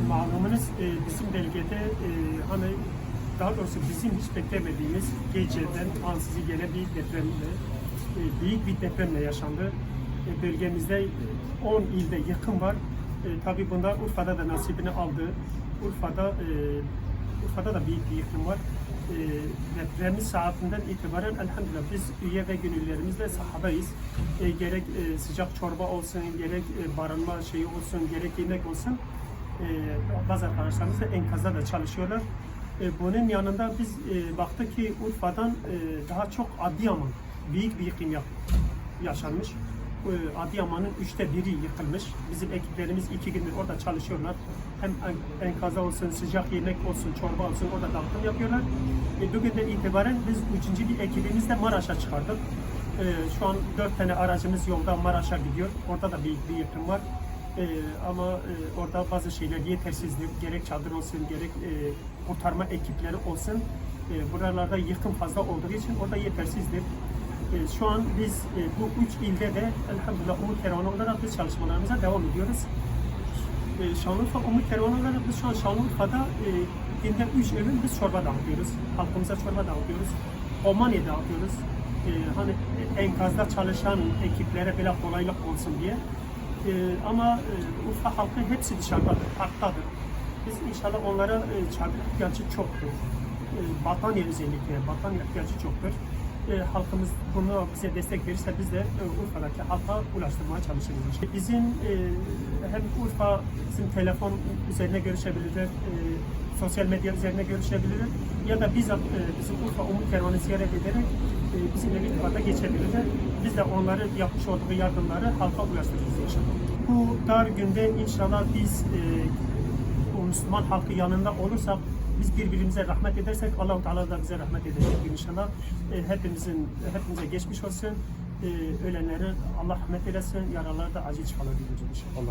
Malumunuz bizim bölgede hani daha doğrusu bizim hiç beklemediğimiz geceden ansızın gelen bir depremle, büyük bir depremle yaşandı. Bölgemizde 10 ilde yıkım var. Tabii bunda Urfa'da da nasibini aldı. Urfa'da da büyük bir yıkım var. Depremin saatinden itibaren elhamdülillah biz üye ve gönüllülerimizle sahadayız. Gerek sıcak çorba olsun, gerek barınma şeyi olsun, gerek yemek olsun. Bazı arkadaşlarımız da enkazda da çalışıyorlar. Bunun yanında biz baktık ki Urfa'dan daha çok Adıyaman büyük bir yıkım yaşanmış. Adıyaman'ın 1/3'ü yıkılmış. Bizim ekiplerimiz 2 gündür orada çalışıyorlar. Hem enkaza olsun, sıcak yemek olsun, çorba olsun orada dağıtım yapıyorlar. Bugün de itibaren biz 3. bir ekibimizle Maraş'a çıkardık. Şu an 4 tane aracımız yolda Maraş'a gidiyor. Orada da büyük bir yıkım var. Ama orada bazı şeyler yetersizdir. Gerek çadır olsun, gerek kurtarma ekipleri olsun. Buralarda yıkım fazla olduğu için orada yetersizdir. Şu an biz bu 3 ilde de elhamdülillah Umut Kervanı olarak biz çalışmalarımıza devam ediyoruz. Şanlıurfa Umut Kervanı olarak biz şu an Şanlıurfa'da günde 3 öğün biz çorba dağıtıyoruz. Halkımıza çorba dağıtıyoruz. Omaniye dağıtıyoruz. Hani enkazda çalışan ekiplere böyle kolaylık olsun diye. Ama Urfa halkı hepsi dışarıdadır, parktadır. Biz inşallah onlara çarpı ihtiyacı çoktur. Battaniye özellikle, battaniye ihtiyacı çoktur. Halkımız bunu bize destek verirse biz de Urfa'daki halka ulaştırmaya çalışırız. Bizim hem Urfa bizim telefon üzerine görüşebilirler, sosyal medya üzerine görüşebilirler ya da bizzat bizim Urfa Umut Kervanı ziyaret ederek bizimle irtibata geçebilirler. Biz de onların yapmış olduğu yardımları halka ulaştırırız inşallah. Bu dar günde inşallah biz o Müslüman halkı yanında olursak, biz birbirimize rahmet edersek Allah-u Teala da bize rahmet edecek inşallah. Hepimize geçmiş olsun. Ölenlere Allah rahmet eylesin, yaralılara da acil şifalar dileriz inşallah.